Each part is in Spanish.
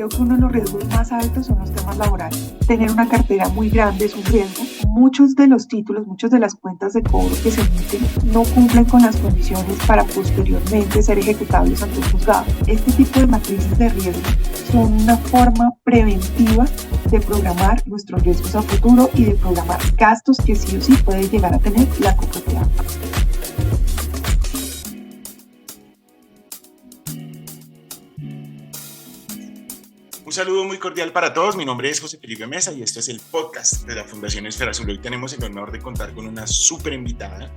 creo que uno de los riesgos más altos son los temas laborales. Tener una cartera muy grande es un riesgo. Muchos de los títulos, muchas de las cuentas de cobro que se emiten no cumplen con las condiciones para posteriormente ser ejecutables ante un juzgado. Este tipo de matrices de riesgo son una forma preventiva de programar nuestros riesgos a futuro y de programar gastos que sí o sí puede llegar a tener la copropiedad. Un saludo muy cordial para todos. Mi nombre es José Felipe Mesa y este es el podcast de la Fundación Esfera Azul. Hoy tenemos el honor de contar con una súper invitada.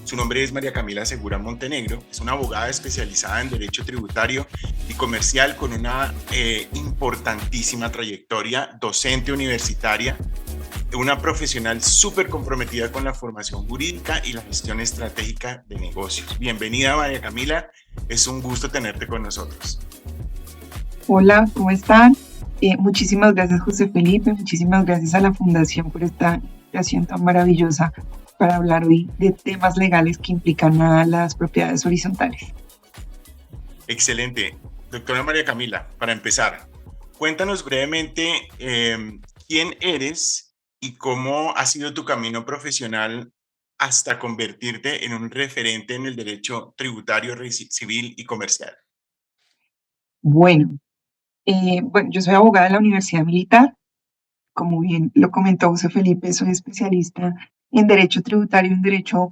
Su nombre es María Camila Segura Montenegro. Es una abogada especializada en Derecho Tributario y Comercial con una importantísima trayectoria, docente universitaria, una profesional súper comprometida con la formación jurídica y la gestión estratégica de negocios. Bienvenida, María Camila. Es un gusto tenerte con nosotros. Hola, ¿cómo están? Muchísimas gracias, José Felipe. Muchísimas gracias a la Fundación por esta invitación tan maravillosa para hablar hoy de temas legales que implican a las propiedades horizontales. Excelente. Doctora María Camila, para empezar, cuéntanos brevemente quién eres y cómo ha sido tu camino profesional hasta convertirte en un referente en el derecho tributario, civil y comercial. Bueno, yo soy abogada de la Universidad Militar. Como bien lo comentó José Felipe, soy especialista en Derecho Tributario y en Derecho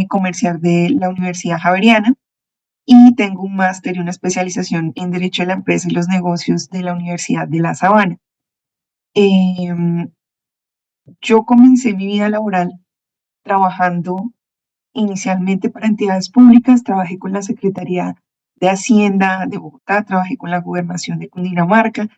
Comercial de la Universidad Javeriana y tengo un máster y una especialización en Derecho de la Empresa y los Negocios de la Universidad de La Sabana. Yo comencé mi vida laboral trabajando inicialmente para entidades públicas, trabajé con la Secretaría de Hacienda de Bogotá, trabajé con la Gobernación de Cundinamarca,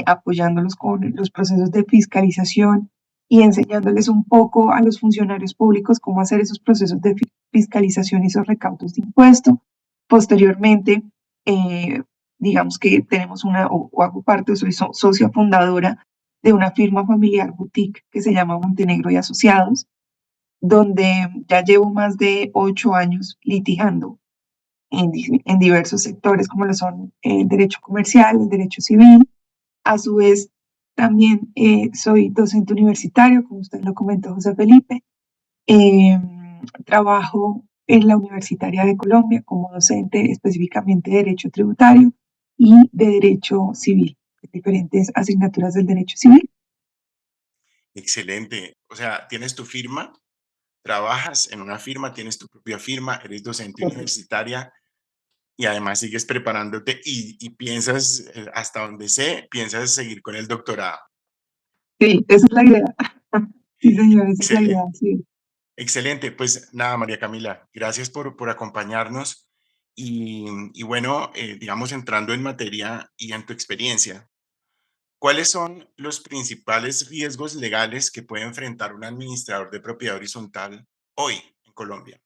apoyándolos con los procesos de fiscalización y enseñándoles un poco a los funcionarios públicos cómo hacer esos procesos de fiscalización y esos recaudos de impuestos. Posteriormente, digamos que tenemos o hago parte, soy socia fundadora de una firma familiar boutique que se llama Montenegro y Asociados, donde ya llevo más de 8 años litigando en diversos sectores, como lo son el derecho comercial, el derecho civil. A su vez, también soy docente universitario, como usted lo comentó, José Felipe. Trabajo en la Universitaria de Colombia como docente específicamente de derecho tributario y de derecho civil, diferentes asignaturas del derecho civil. Excelente. O sea, tienes tu firma, trabajas en una firma, tienes tu propia firma, eres docente universitaria y además sigues preparándote y piensas, hasta donde sé, piensas seguir con el doctorado. Sí, esa es la idea. Sí, señor, esa es la idea, Excelente. sí. Excelente. Pues nada, María Camila, gracias por acompañarnos y bueno, digamos, entrando en materia y en tu experiencia, ¿cuáles son los principales riesgos legales que puede enfrentar un administrador de propiedad horizontal hoy en Colombia?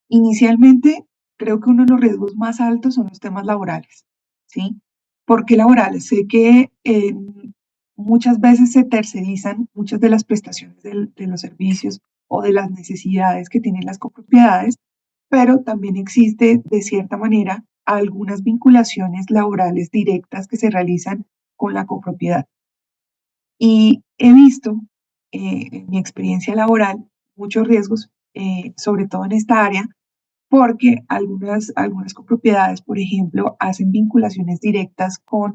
Inicialmente, creo que uno de los riesgos más altos son los temas laborales, ¿sí? ¿Por qué laborales? Sé que muchas veces se tercerizan muchas de las prestaciones de los servicios o de las necesidades que tienen las copropiedades, pero también existe, de cierta manera, algunas vinculaciones laborales directas que se realizan con la copropiedad. Y he visto en mi experiencia laboral muchos riesgos, sobre todo en esta área, porque algunas copropiedades, por ejemplo, hacen vinculaciones directas con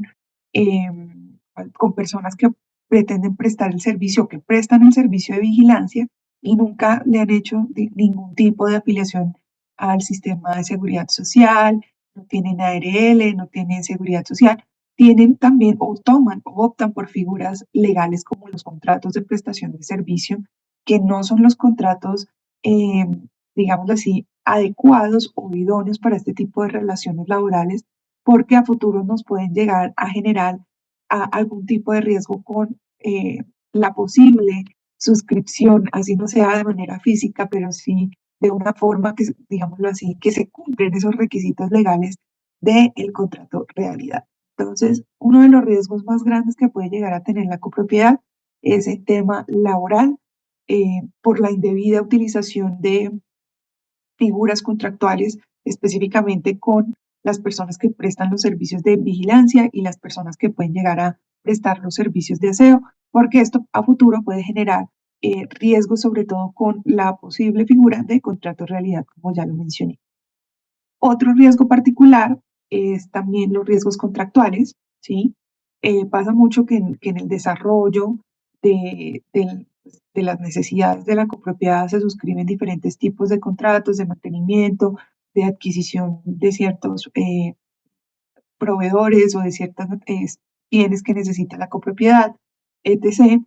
personas que pretenden prestar el servicio, que prestan el servicio de vigilancia y nunca le han hecho ningún tipo de afiliación al sistema de seguridad social, no tienen ARL, no tienen seguridad social, tienen también o toman o optan por figuras legales como los contratos de prestación de servicio, que no son los contratos, eh, digámoslo así, adecuados o idóneos para este tipo de relaciones laborales, porque a futuro nos pueden llegar a generar algún tipo de riesgo con la posible suscripción, así no sea de manera física, pero sí de una forma que, digámoslo así, que se cumplen esos requisitos legales del contrato realidad. Entonces, uno de los riesgos más grandes que puede llegar a tener la copropiedad es el tema laboral, por la indebida utilización de figuras contractuales, específicamente con las personas que prestan los servicios de vigilancia y las personas que pueden llegar a prestar los servicios de aseo, porque esto a futuro puede generar riesgos, sobre todo con la posible figura de contrato realidad, como ya lo mencioné. Otro riesgo particular es también los riesgos contractuales, ¿sí? Pasa mucho que en el desarrollo de las necesidades de la copropiedad se suscriben diferentes tipos de contratos de mantenimiento, de adquisición de ciertos proveedores o de ciertos bienes que necesita la copropiedad, etc.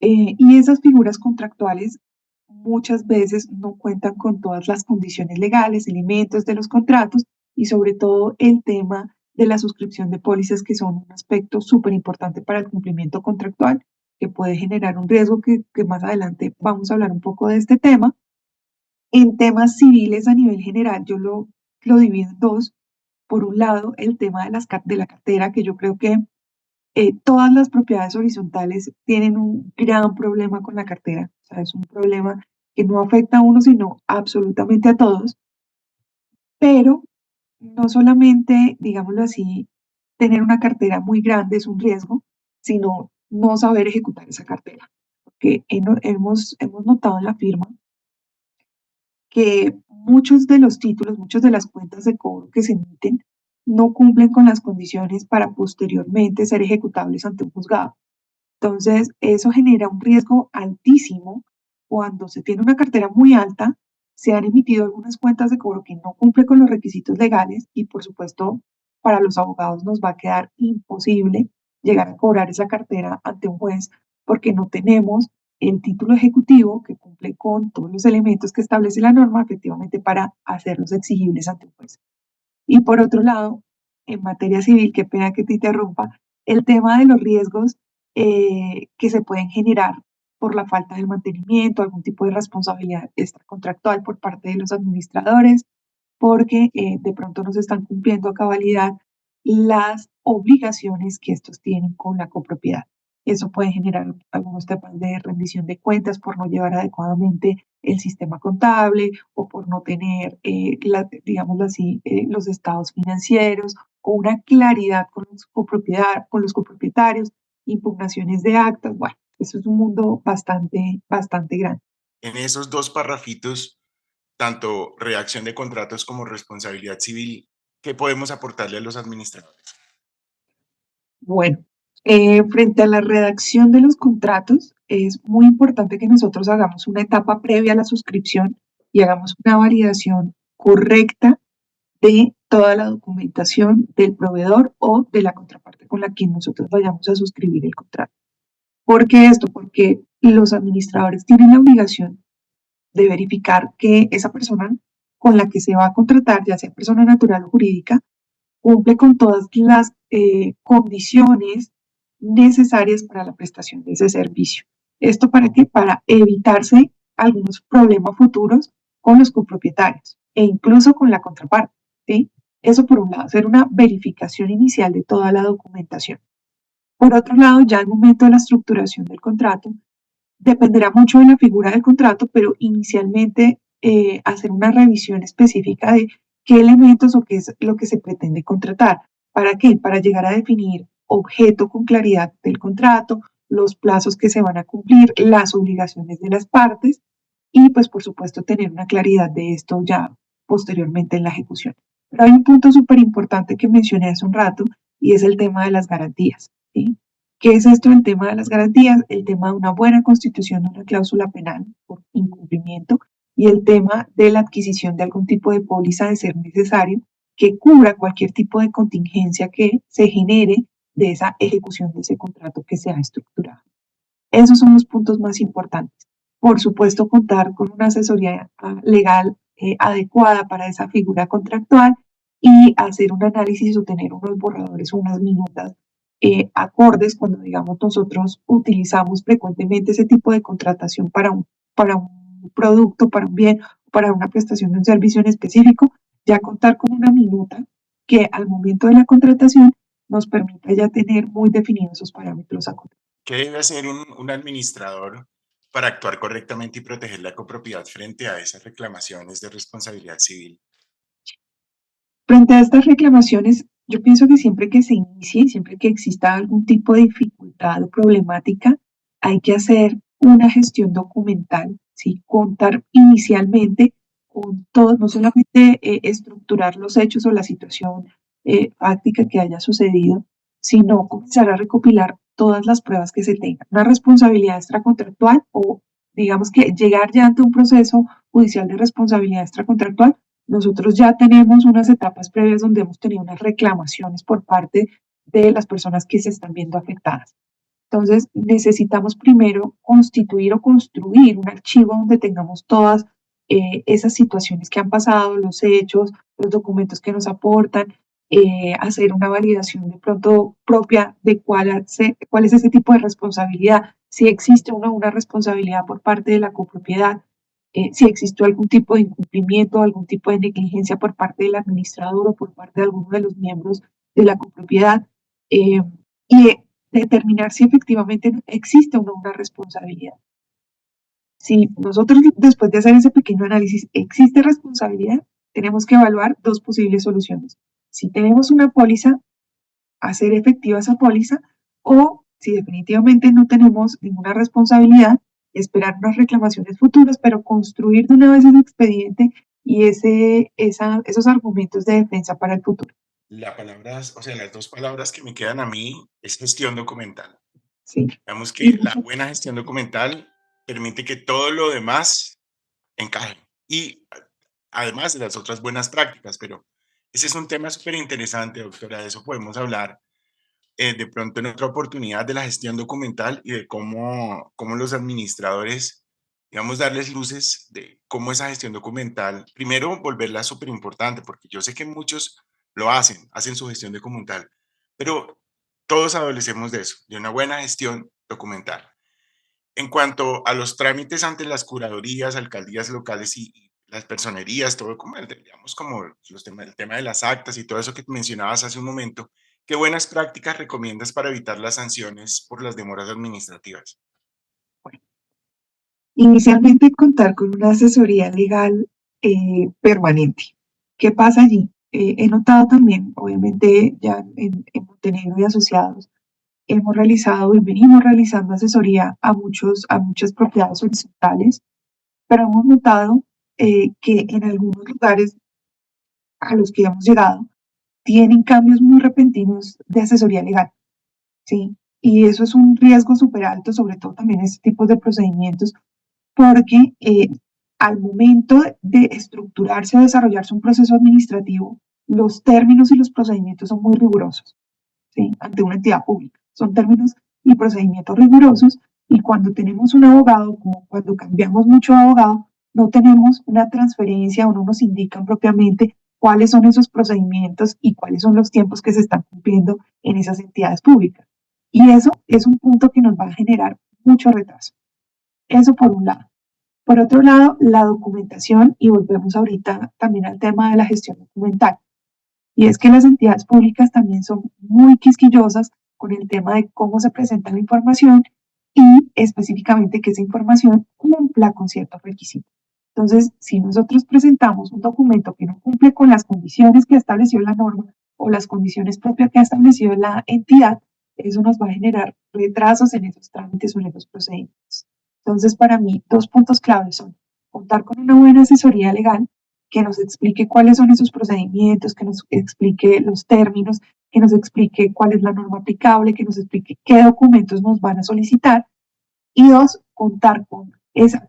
Y esas figuras contractuales muchas veces no cuentan con todas las condiciones legales, elementos de los contratos y sobre todo el tema de la suscripción de pólizas, que son un aspecto súper importante para el cumplimiento contractual, que puede generar un riesgo que más adelante vamos a hablar un poco de este tema. En temas civiles a nivel general, yo lo divido en dos. Por un lado, el tema de la cartera, que yo creo que todas las propiedades horizontales tienen un gran problema con la cartera. O sea, es un problema que no afecta a uno, sino absolutamente a todos. Pero no solamente, digámoslo así, tener una cartera muy grande es un riesgo, sino no saber ejecutar esa cartera. Porque hemos notado en la firma que muchos de los títulos, muchas de las cuentas de cobro que se emiten no cumplen con las condiciones para posteriormente ser ejecutables ante un juzgado. Entonces, eso genera un riesgo altísimo cuando se tiene una cartera muy alta, se han emitido algunas cuentas de cobro que no cumplen con los requisitos legales y, por supuesto, para los abogados nos va a quedar imposible llegar a cobrar esa cartera ante un juez porque no tenemos el título ejecutivo que cumple con todos los elementos que establece la norma efectivamente para hacerlos exigibles ante un juez. Y por otro lado, en materia civil, qué pena que te interrumpa, el tema de los riesgos que se pueden generar por la falta del mantenimiento, algún tipo de responsabilidad extracontractual por parte de los administradores, porque de pronto no se están cumpliendo a cabalidad las obligaciones que estos tienen con la copropiedad. Eso puede generar algunos temas de rendición de cuentas por no llevar adecuadamente el sistema contable o por no tener, digámoslo así, los estados financieros o una claridad con los copropietarios, impugnaciones de actas. Bueno, eso es un mundo bastante, bastante grande. En esos dos parrafitos, tanto redacción de contratos como responsabilidad civil, ¿qué podemos aportarle a los administradores? Bueno, frente a la redacción de los contratos, es muy importante que nosotros hagamos una etapa previa a la suscripción y hagamos una validación correcta de toda la documentación del proveedor o de la contraparte con la que nosotros vayamos a suscribir el contrato. ¿Por qué esto? Porque los administradores tienen la obligación de verificar que esa persona con la que se va a contratar, ya sea persona natural o jurídica, cumple con todas las condiciones necesarias para la prestación de ese servicio. ¿Esto para qué? Para evitarse algunos problemas futuros con los copropietarios e incluso con la contraparte. ¿Sí? Eso por un lado, hacer una verificación inicial de toda la documentación. Por otro lado, ya al momento de la estructuración del contrato, dependerá mucho de la figura del contrato, pero inicialmente hacer una revisión específica de qué elementos o qué es lo que se pretende contratar. ¿Para qué? Para llegar a definir objeto con claridad del contrato, los plazos que se van a cumplir, las obligaciones de las partes y pues por supuesto tener una claridad de esto ya posteriormente en la ejecución. Pero hay un punto súper importante que mencioné hace un rato y es el tema de las garantías. ¿Sí? ¿Qué es esto del tema de las garantías? El tema de una buena constitución de una cláusula penal por incumplimiento y el tema de la adquisición de algún tipo de póliza de ser necesario que cubra cualquier tipo de contingencia que se genere de esa ejecución de ese contrato que se ha estructurado. Esos son los puntos más importantes. Por supuesto, contar con una asesoría legal adecuada para esa figura contractual y hacer un análisis o tener unos borradores o unas minutas acordes cuando, digamos, nosotros utilizamos frecuentemente ese tipo de contratación para un producto, para un bien, para una prestación de un servicio en específico, ya contar con una minuta que al momento de la contratación nos permita ya tener muy definidos esos parámetros a contar. ¿Qué debe hacer un administrador para actuar correctamente y proteger la copropiedad frente a esas reclamaciones de responsabilidad civil? Frente a estas reclamaciones, yo pienso que siempre que se inicie, siempre que exista algún tipo de dificultad o problemática, hay que hacer una gestión documental, ¿sí? Contar inicialmente con todo, no solamente estructurar los hechos o la situación fáctica que haya sucedido, sino comenzar a recopilar todas las pruebas que se tengan. Una responsabilidad extracontractual o digamos que llegar ya ante un proceso judicial de responsabilidad extracontractual, nosotros ya tenemos unas etapas previas donde hemos tenido unas reclamaciones por parte de las personas que se están viendo afectadas. Entonces, necesitamos primero constituir o construir un archivo donde tengamos todas esas situaciones que han pasado, los hechos, los documentos que nos aportan, hacer una validación de pronto propia de cuál es ese tipo de responsabilidad, si existe una responsabilidad por parte de la copropiedad, si existió algún tipo de incumplimiento, algún tipo de negligencia por parte del administrador o por parte de alguno de los miembros de la copropiedad, y determinar si efectivamente existe o no una responsabilidad. Si nosotros, después de hacer ese pequeño análisis, existe responsabilidad, tenemos que evaluar dos posibles soluciones. Si tenemos una póliza, hacer efectiva esa póliza, o si definitivamente no tenemos ninguna responsabilidad, esperar unas reclamaciones futuras, pero construir de una vez ese expediente y esos argumentos de defensa para el futuro. La palabra, o sea, las dos palabras que me quedan a mí es gestión documental. Sí. Digamos Y que la buena gestión documental permite que todo lo demás encaje. Y además de las otras buenas prácticas, pero ese es un tema súper interesante, doctora. De eso podemos hablar de pronto en otra oportunidad de la gestión documental y de cómo los administradores, digamos, darles luces de cómo esa gestión documental, primero volverla súper importante, porque yo sé que muchos lo hacen su gestión documental, pero todos adolecemos de eso, de una buena gestión documental. En cuanto a los trámites ante las curadurías, alcaldías locales y las personerías, todo como digamos, como el tema de las actas y todo eso que mencionabas hace un momento, ¿qué buenas prácticas recomiendas para evitar las sanciones por las demoras administrativas? bueno, inicialmente contar con una asesoría legal permanente. ¿Qué pasa allí? He notado también, obviamente ya en Montenegro y asociados, hemos realizado y venimos realizando asesoría a muchas propiedades horizontales, pero hemos notado que en algunos lugares a los que hemos llegado tienen cambios muy repentinos de asesoría legal, ¿sí? Y eso es un riesgo súper alto, sobre todo también en este tipo de procedimientos, porque al momento de estructurarse o desarrollarse un proceso administrativo, los términos y los procedimientos son muy rigurosos, ¿sí? Ante una entidad pública. Son términos y procedimientos rigurosos y cuando tenemos un abogado, como cuando cambiamos mucho de abogado, no tenemos una transferencia o no nos indican propiamente cuáles son esos procedimientos y cuáles son los tiempos que se están cumpliendo en esas entidades públicas. Y eso es un punto que nos va a generar mucho retraso. Eso por un lado. Por otro lado, la documentación, y volvemos ahorita también al tema de la gestión documental. Y es que las entidades públicas también son muy quisquillosas con el tema de cómo se presenta la información y específicamente que esa información cumpla con ciertos requisitos. Entonces, si nosotros presentamos un documento que no cumple con las condiciones que estableció la norma o las condiciones propias que ha establecido la entidad, eso nos va a generar retrasos en esos trámites o en esos procedimientos. Entonces, para mí, dos puntos claves son contar con una buena asesoría legal que nos explique cuáles son esos procedimientos, que nos explique los términos, que nos explique cuál es la norma aplicable, que nos explique qué documentos nos van a solicitar. Y dos, contar con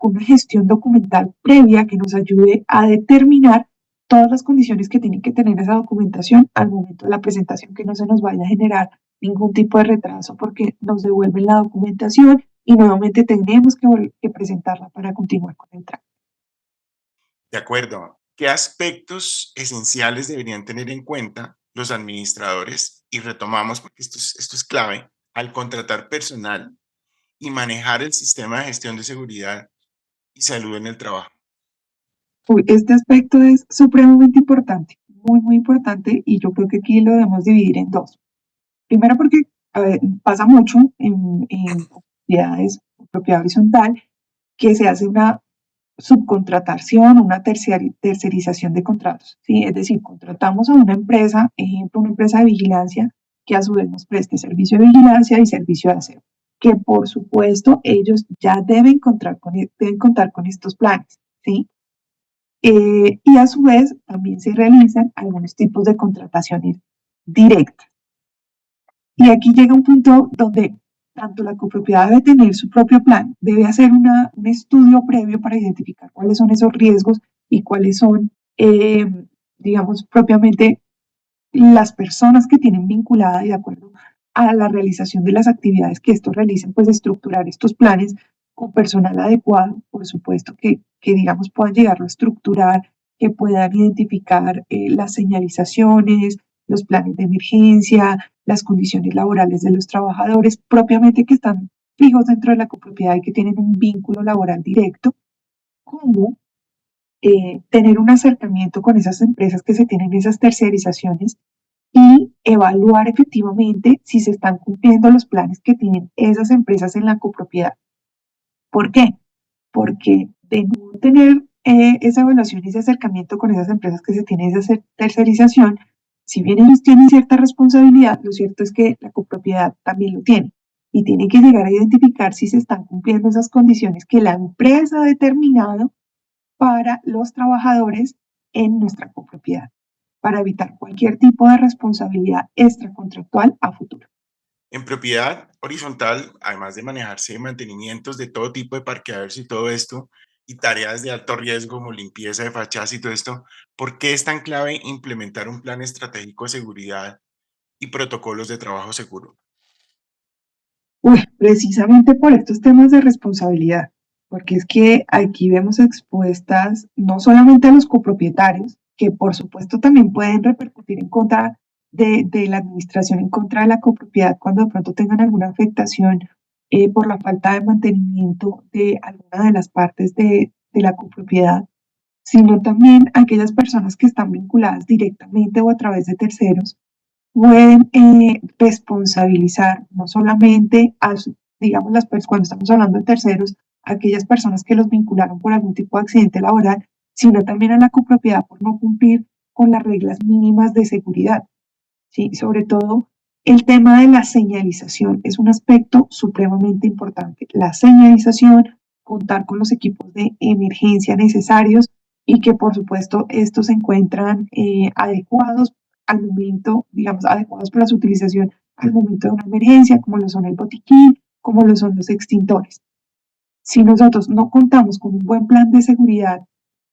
una gestión documental previa que nos ayude a determinar todas las condiciones que tiene que tener esa documentación al momento de la presentación, que no se nos vaya a generar ningún tipo de retraso porque nos devuelven la documentación y nuevamente tenemos que presentarla para continuar con el trámite. De acuerdo. ¿Qué aspectos esenciales deberían tener en cuenta los administradores? Y retomamos, porque esto es clave, al contratar personal y manejar el sistema de gestión de seguridad y salud en el trabajo. Uy, este aspecto es supremamente importante, muy, muy importante, y yo creo que aquí lo debemos dividir en dos. Primero porque a ver, pasa mucho en propiedades, propiedad horizontal, que se hace una subcontratación, una tercerización de contratos, ¿sí? Es decir, contratamos a una empresa, ejemplo, una empresa de vigilancia, que a su vez nos preste servicio de vigilancia y servicio de aseo, que por supuesto ellos ya deben contar con estos planes, ¿sí? Y a su vez también se realizan algunos tipos de contrataciones directas. Y aquí llega un punto donde tanto la copropiedad debe tener su propio plan, debe hacer un estudio previo para identificar cuáles son esos riesgos y cuáles son, digamos, propiamente las personas que tienen vinculada y de acuerdo a la realización de las actividades que estos realicen, pues estructurar estos planes con personal adecuado, por supuesto, que digamos puedan llegarlo a estructurar, que puedan identificar las señalizaciones, los planes de emergencia, las condiciones laborales de los trabajadores, propiamente que están fijos dentro de la copropiedad y que tienen un vínculo laboral directo, como tener un acercamiento con esas empresas que se tienen esas tercerizaciones y evaluar efectivamente si se están cumpliendo los planes que tienen esas empresas en la copropiedad. ¿Por qué? Porque de no tener esa evaluación y ese acercamiento con esas empresas que se tienen esa tercerización, si bien ellos tienen cierta responsabilidad, lo cierto es que la copropiedad también lo tiene y tiene que llegar a identificar si se están cumpliendo esas condiciones que la empresa ha determinado para los trabajadores en nuestra copropiedad, para evitar cualquier tipo de responsabilidad extracontractual a futuro. En propiedad horizontal, además de manejarse mantenimientos de todo tipo de parqueaderos y todo esto, y tareas de alto riesgo como limpieza de fachadas y todo esto, ¿por qué es tan clave implementar un plan estratégico de seguridad y protocolos de trabajo seguro? Uy, precisamente por estos temas de responsabilidad, porque es que aquí vemos expuestas no solamente a los copropietarios, que por supuesto también pueden repercutir en contra de la administración, en contra de la copropiedad cuando de pronto tengan alguna afectación por la falta de mantenimiento de alguna de las partes de la copropiedad, sino también a aquellas personas que están vinculadas directamente o a través de terceros pueden responsabilizar no solamente a, digamos, cuando estamos hablando de terceros, a aquellas personas que los vincularon por algún tipo de accidente laboral, sino también a la copropiedad por no cumplir con las reglas mínimas de seguridad. ¿Sí? Sobre todo, el tema de la señalización es un aspecto supremamente importante. La señalización, contar con los equipos de emergencia necesarios y que por supuesto estos se encuentran adecuados al momento, digamos, adecuados para su utilización al momento de una emergencia, como lo son el botiquín, como lo son los extintores. Si nosotros no contamos con un buen plan de seguridad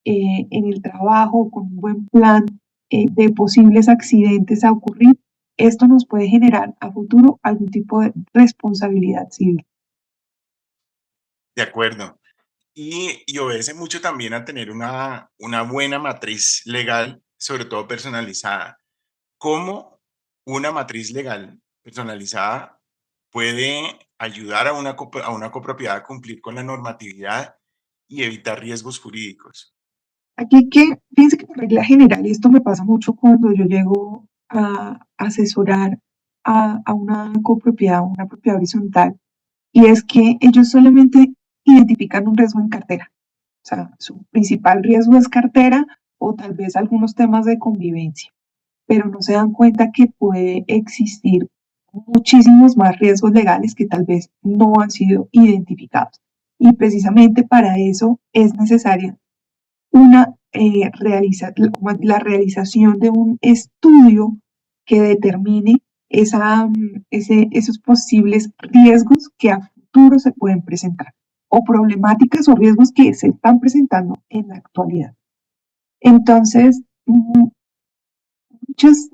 en el trabajo, con un buen plan de posibles accidentes a ocurrir, esto nos puede generar a futuro algún tipo de responsabilidad civil. De acuerdo. Y obedece mucho también a tener una buena matriz legal, sobre todo personalizada. ¿Cómo una matriz legal personalizada puede ayudar a a una copropiedad a cumplir con la normatividad y evitar riesgos jurídicos? Aquí que, fíjense que por regla general, y esto me pasa mucho cuando yo llego a asesorar a una copropiedad, una propiedad horizontal, y es que ellos solamente identifican un riesgo en cartera. O sea, su principal riesgo es cartera o tal vez algunos temas de convivencia, pero no se dan cuenta que puede existir muchísimos más riesgos legales que tal vez no han sido identificados. Y precisamente para eso es necesaria la realización de un estudio que determine esos posibles riesgos que a futuro se pueden presentar o problemáticas o riesgos que se están presentando en la actualidad. Entonces,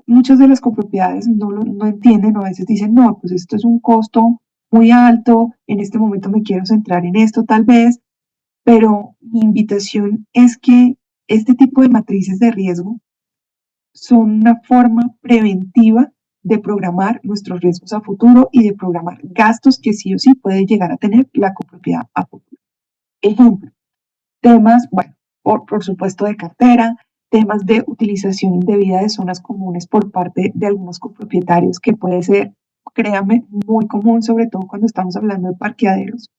muchas de las copropiedades no entienden o a veces dicen, no, pues esto es un costo muy alto, en este momento me quiero centrar en esto tal vez, pero mi invitación es que este tipo de matrices de riesgo son una forma preventiva de programar nuestros riesgos a futuro y de programar gastos que sí o sí puede llegar a tener la copropiedad a futuro. Ejemplo, temas, bueno, por supuesto de cartera, temas de utilización indebida de zonas comunes por parte de algunos copropietarios, que puede ser, créame, muy común, sobre todo cuando estamos hablando de parqueaderos.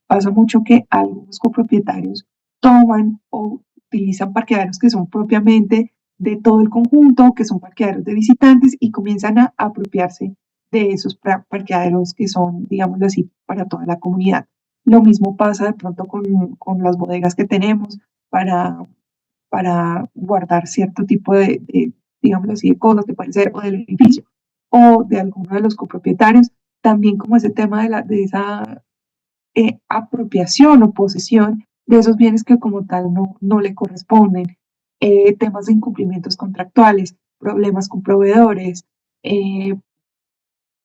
Pasa mucho que algunos copropietarios toman o utilizan parqueaderos que son propiamente de todo el conjunto, que son parqueaderos de visitantes y comienzan a apropiarse de esos parqueaderos que son, digámoslo así, para toda la comunidad. Lo mismo pasa de pronto con las bodegas que tenemos para, para guardar cierto tipo digámoslo así, de cosas que pueden ser o del edificio o de alguno de los copropietarios. También como ese tema de esa apropiación o posesión de esos bienes que como tal no le corresponden, temas de incumplimientos contractuales, problemas con proveedores, eh,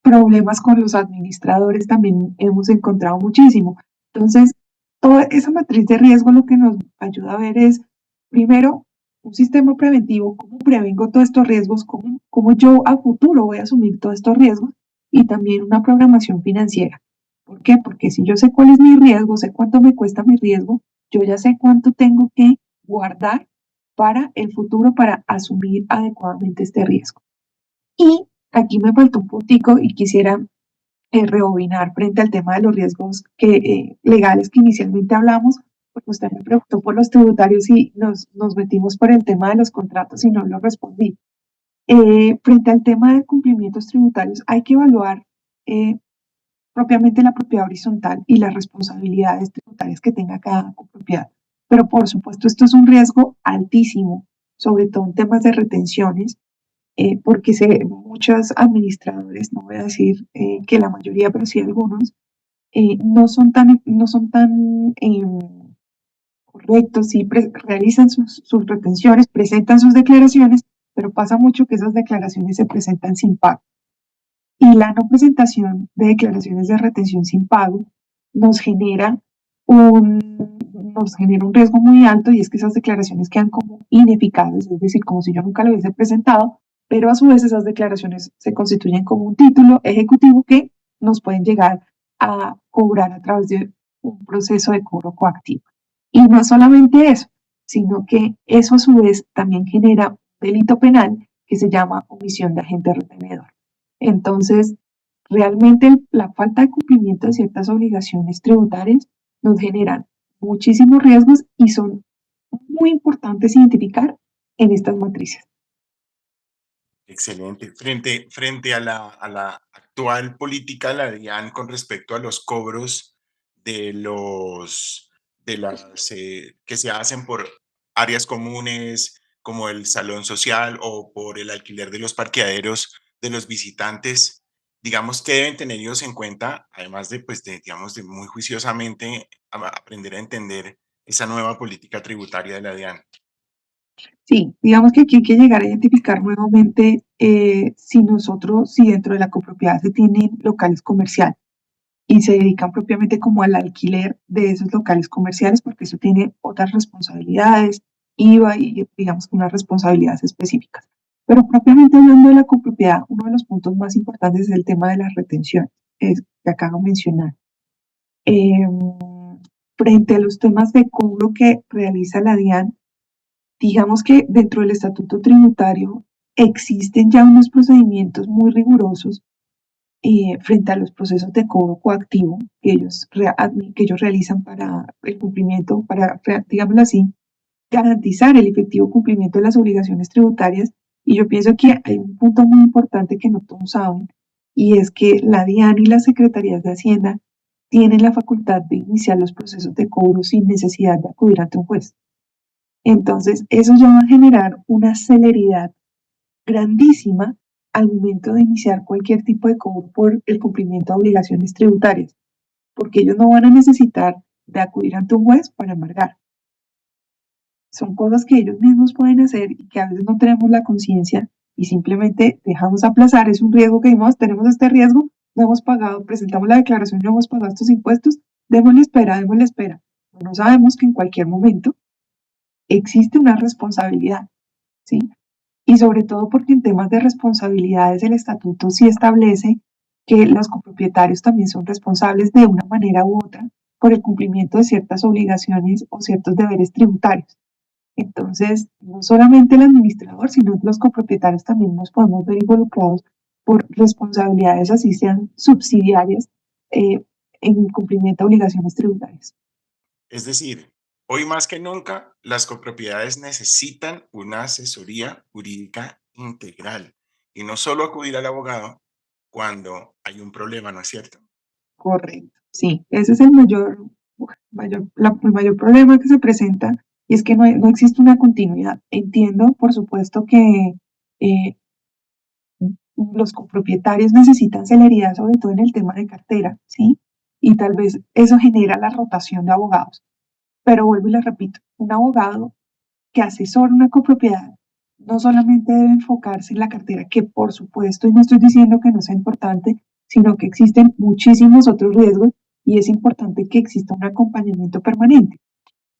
problemas con los administradores también hemos encontrado muchísimo. Entonces, toda esa matriz de riesgo lo que nos ayuda a ver es, primero, un sistema preventivo, cómo prevengo todos estos riesgos, cómo yo a futuro voy a asumir todos estos riesgos, y también una programación financiera. ¿Por qué? Porque si yo sé cuál es mi riesgo, sé cuánto me cuesta mi riesgo, yo ya sé cuánto tengo que guardar para el futuro para asumir adecuadamente este riesgo. Y aquí me faltó un puntico y quisiera rebobinar frente al tema de los riesgos legales que inicialmente hablamos, porque usted me preguntó por los tributarios y nos metimos por el tema de los contratos y no lo respondí. Frente al tema de cumplimientos tributarios, hay que evaluar propiamente la propiedad horizontal y las responsabilidades tributarias que tenga cada copropiedad. Pero por supuesto, esto es un riesgo altísimo, sobre todo en temas de retenciones, porque muchos administradores, no voy a decir que la mayoría, pero sí algunos, no son tan correctos, sí realizan sus retenciones, presentan sus declaraciones, pero pasa mucho que esas declaraciones se presentan sin pago. Y la no presentación de declaraciones de retención sin pago nos genera un riesgo muy alto, y es que esas declaraciones quedan como ineficaces, es decir, como si yo nunca lo hubiese presentado, pero a su vez esas declaraciones se constituyen como un título ejecutivo que nos pueden llegar a cobrar a través de un proceso de cobro coactivo. Y no solamente eso, sino que eso a su vez también genera un delito penal que se llama omisión de agente retenedor. Entonces, realmente la falta de cumplimiento de ciertas obligaciones tributarias nos generan muchísimos riesgos y son muy importantes identificar en estas matrices. Excelente. Frente a la actual política de la DIAN con respecto a los cobros de las que se hacen por áreas comunes como el salón social o por el alquiler de los parqueaderos de los visitantes, digamos que deben tener ellos en cuenta, además de, pues, digamos, de muy juiciosamente aprender a entender esa nueva política tributaria de la DIAN. Sí, digamos que aquí hay que llegar a identificar nuevamente si dentro de la copropiedad se tienen locales comerciales y se dedican propiamente como al alquiler de esos locales comerciales, porque eso tiene otras responsabilidades, IVA y digamos que unas responsabilidades específicas. Pero propiamente hablando de la copropiedad, uno de los puntos más importantes es el tema de las retenciones, que acabo de mencionar. Eh, Frente a los temas de cobro que realiza la DIAN, digamos que dentro del estatuto tributario existen ya unos procedimientos muy rigurosos frente a los procesos de cobro coactivo que ellos realizan para el cumplimiento, digámoslo así, garantizar el efectivo cumplimiento de las obligaciones tributarias. Y yo pienso que hay un punto muy importante que no todos saben, y es que la DIAN y las secretarías de Hacienda tienen la facultad de iniciar los procesos de cobro sin necesidad de acudir ante un juez. Entonces, eso ya va a generar una celeridad grandísima al momento de iniciar cualquier tipo de cobro por el cumplimiento de obligaciones tributarias, porque ellos no van a necesitar de acudir ante un juez para embargar. Son cosas que ellos mismos pueden hacer y que a veces no tenemos la conciencia y simplemente dejamos aplazar. Es un riesgo que dimos, tenemos este riesgo, no hemos pagado, presentamos la declaración, no hemos pagado estos impuestos, démosle espera, démosle espera. No sabemos que en cualquier momento existe una responsabilidad, ¿sí? Y sobre todo porque en temas de responsabilidades el estatuto sí establece que los copropietarios también son responsables de una manera u otra por el cumplimiento de ciertas obligaciones o ciertos deberes tributarios. Entonces, no solamente el administrador, sino los copropietarios también nos podemos ver involucrados por responsabilidades, así sean subsidiarias, eh, en cumplimiento de obligaciones tributarias. Es decir, hoy más que nunca, las copropiedades necesitan una asesoría jurídica integral y no solo acudir al abogado cuando hay un problema, ¿no es cierto? Correcto, sí, ese es el mayor problema que se presenta, y es que no existe una continuidad. Entiendo, por supuesto, que eh, los copropietarios necesitan celeridad, sobre todo en el tema de cartera, ¿sí? Y tal vez eso genera la rotación de abogados. Pero vuelvo y les repito, un abogado que asesora una copropiedad no solamente debe enfocarse en la cartera, que por supuesto, y no estoy diciendo que no sea importante, sino que existen muchísimos otros riesgos y es importante que exista un acompañamiento permanente.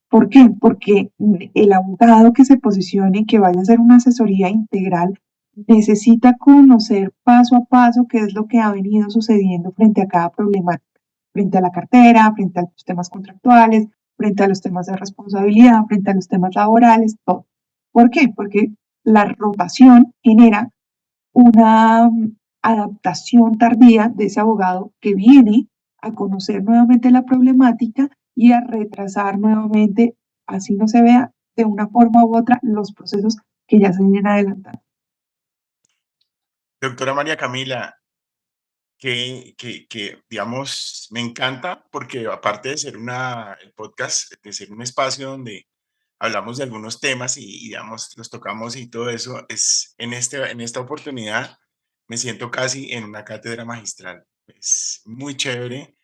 ¿Por qué? Porque el abogado que se posicione y que vaya a hacer una asesoría integral necesita conocer paso a paso qué es lo que ha venido sucediendo frente a cada problemática, frente a la cartera, frente a los temas contractuales, frente a los temas de responsabilidad, frente a los temas laborales, todo. ¿Por qué? Porque la rotación genera una adaptación tardía de ese abogado que viene a conocer nuevamente la problemática y a retrasar nuevamente, así no se vea de una forma u otra, los procesos que ya se vienen adelantando. Doctora María Camila, digamos, me encanta porque aparte de ser el podcast, de ser un espacio donde hablamos de algunos temas y, digamos, los tocamos y todo eso, en esta oportunidad me siento casi en una cátedra magistral. Es muy chévere.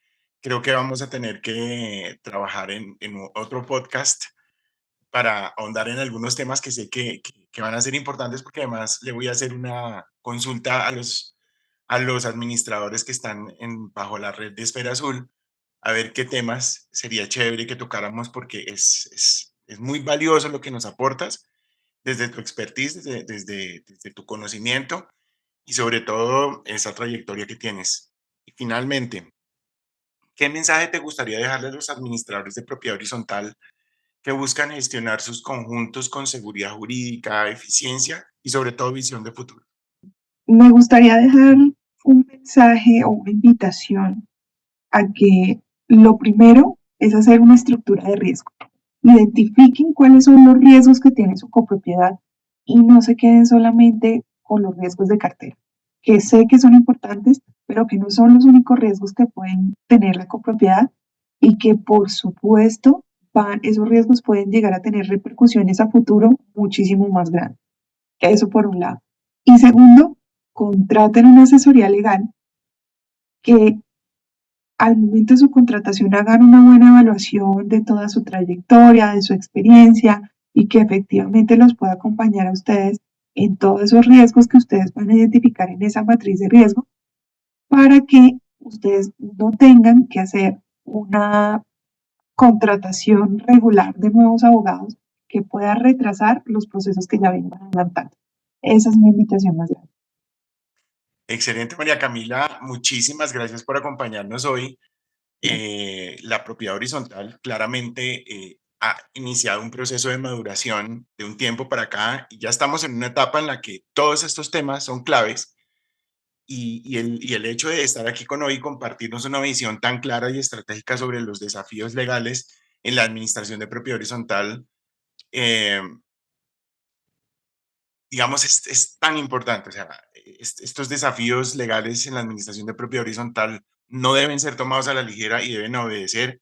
Creo que vamos a tener que trabajar en otro podcast para ahondar en algunos temas que sé que van a ser importantes porque además le voy a hacer una consulta a los administradores que están bajo la red de Esfera Azul, a ver qué temas sería chévere que tocáramos porque es muy valioso lo que nos aportas desde tu expertise, desde tu conocimiento y sobre todo esa trayectoria que tienes. Y finalmente, ¿qué mensaje te gustaría dejarle a los administradores de propiedad horizontal que buscan gestionar sus conjuntos con seguridad jurídica, eficiencia y sobre todo visión de futuro? Me gustaría dejar un mensaje o una invitación a que lo primero es hacer una estructura de riesgo. Identifiquen cuáles son los riesgos que tiene su copropiedad y no se queden solamente con los riesgos de cartera, que sé que son importantes, pero que no son los únicos riesgos que pueden tener la copropiedad y que por supuesto esos riesgos pueden llegar a tener repercusiones a futuro muchísimo más grandes. Eso por un lado. Y segundo, contraten una asesoría legal que al momento de su contratación hagan una buena evaluación de toda su trayectoria, de su experiencia y que efectivamente los pueda acompañar a ustedes en todos esos riesgos que ustedes van a identificar en esa matriz de riesgo para que ustedes no tengan que hacer una contratación regular de nuevos abogados que pueda retrasar los procesos que ya vengan adelantando. Esa es mi invitación más grande. Excelente, María Camila. Muchísimas gracias por acompañarnos hoy. La propiedad horizontal claramente ha iniciado un proceso de maduración de un tiempo para acá y ya estamos en una etapa en la que todos estos temas son claves y el hecho de estar aquí con hoy y compartirnos una visión tan clara y estratégica sobre los desafíos legales en la administración de propiedad horizontal, eh, digamos, es tan importante. O sea, estos desafíos legales en la administración de propiedad horizontal no deben ser tomados a la ligera y deben obedecer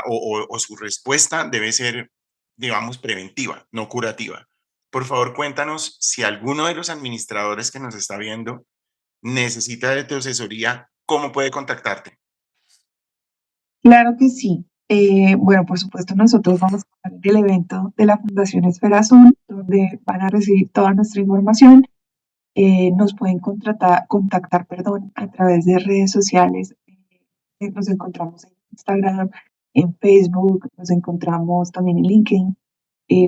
o su respuesta debe ser, digamos, preventiva, no curativa. Por favor, cuéntanos si alguno de los administradores que nos está viendo necesita de tu asesoría, ¿cómo puede contactarte? Claro que sí. Bueno, por supuesto, nosotros vamos a estar en el evento de la Fundación Esfera Azul, donde van a recibir toda nuestra información. Nos pueden contactar, perdón, a través de redes sociales. Nos encontramos en Instagram, en Facebook, nos encontramos también en LinkedIn,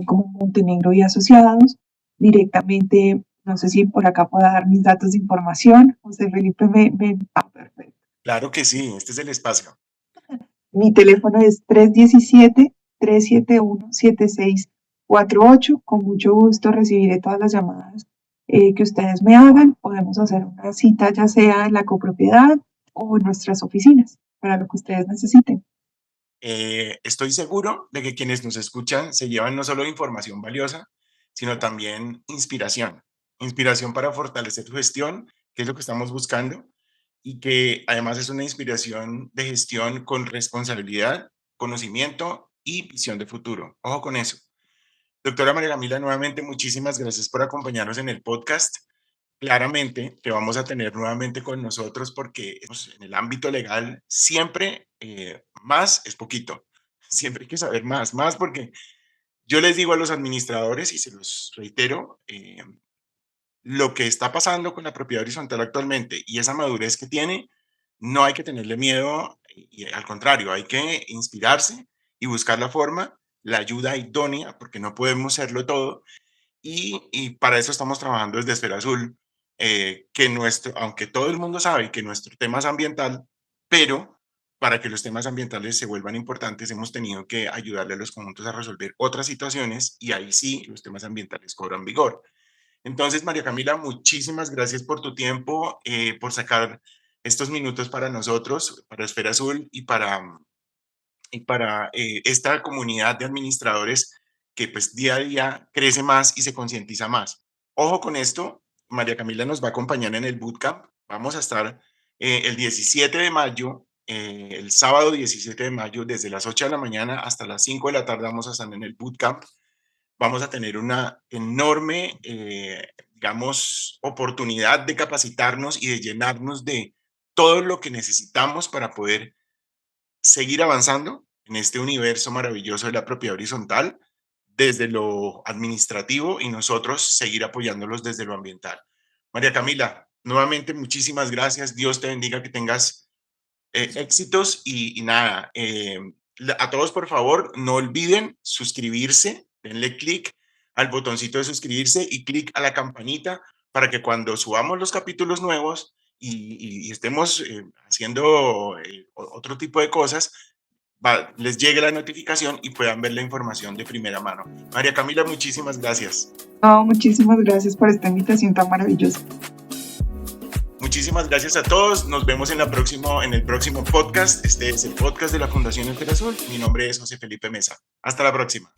como Montenegro y Asociados. Directamente, no sé si por acá pueda dar mis datos de información. José Felipe perfecto. Claro que sí, este es el espacio. Mi teléfono es 317-371-7648. Con mucho gusto recibiré todas las llamadas que ustedes me hagan. Podemos hacer una cita ya sea en la copropiedad o en nuestras oficinas. para lo que ustedes necesiten. Estoy seguro de que quienes nos escuchan se llevan no solo información valiosa, sino también inspiración. Inspiración para fortalecer su gestión, que es lo que estamos buscando, y que además es una inspiración de gestión con responsabilidad, conocimiento y visión de futuro. Ojo con eso. Doctora María Camila, nuevamente muchísimas gracias por acompañarnos en el podcast. Claramente te vamos a tener nuevamente con nosotros porque pues, en el ámbito legal siempre más es poquito. Siempre hay que saber más, más porque yo les digo a los administradores y se los reitero, lo que está pasando con la propiedad horizontal actualmente y esa madurez que tiene, no hay que tenerle miedo y al contrario, hay que inspirarse y buscar la forma, la ayuda idónea, porque no podemos serlo todo y para eso estamos trabajando desde Esfera Azul, que aunque todo el mundo sabe que nuestro tema es ambiental, pero para que los temas ambientales se vuelvan importantes, hemos tenido que ayudarle a los conjuntos a resolver otras situaciones y ahí sí los temas ambientales cobran vigor. Entonces, María Camila, muchísimas gracias por tu tiempo, por sacar estos minutos para nosotros, para Esfera Azul y para esta comunidad de administradores que pues día a día crece más y se concientiza más. Ojo con esto, María Camila nos va a acompañar en el bootcamp. Vamos a estar el 17 de mayo, el sábado 17 de mayo, desde las 8 de la mañana hasta las 5 de la tarde vamos a estar en el bootcamp. Vamos a tener una enorme, digamos, oportunidad de capacitarnos y de llenarnos de todo lo que necesitamos para poder seguir avanzando en este universo maravilloso de la propiedad horizontal desde lo administrativo y nosotros seguir apoyándolos desde lo ambiental. María Camila, nuevamente muchísimas gracias. Dios te bendiga, que tengas éxitos y nada, a todos por favor no olviden suscribirse, denle clic al botoncito de suscribirse y clic a la campanita para que cuando subamos los capítulos nuevos y estemos haciendo otro tipo de cosas, les llegue la notificación y puedan ver la información de primera mano. María Camila, muchísimas gracias. No, muchísimas gracias por esta invitación tan maravillosa. Muchísimas gracias a todos. Nos vemos en el próximo podcast. Este es el podcast de la Fundación Esfera Azul. Mi nombre es José Felipe Mesa. Hasta la próxima.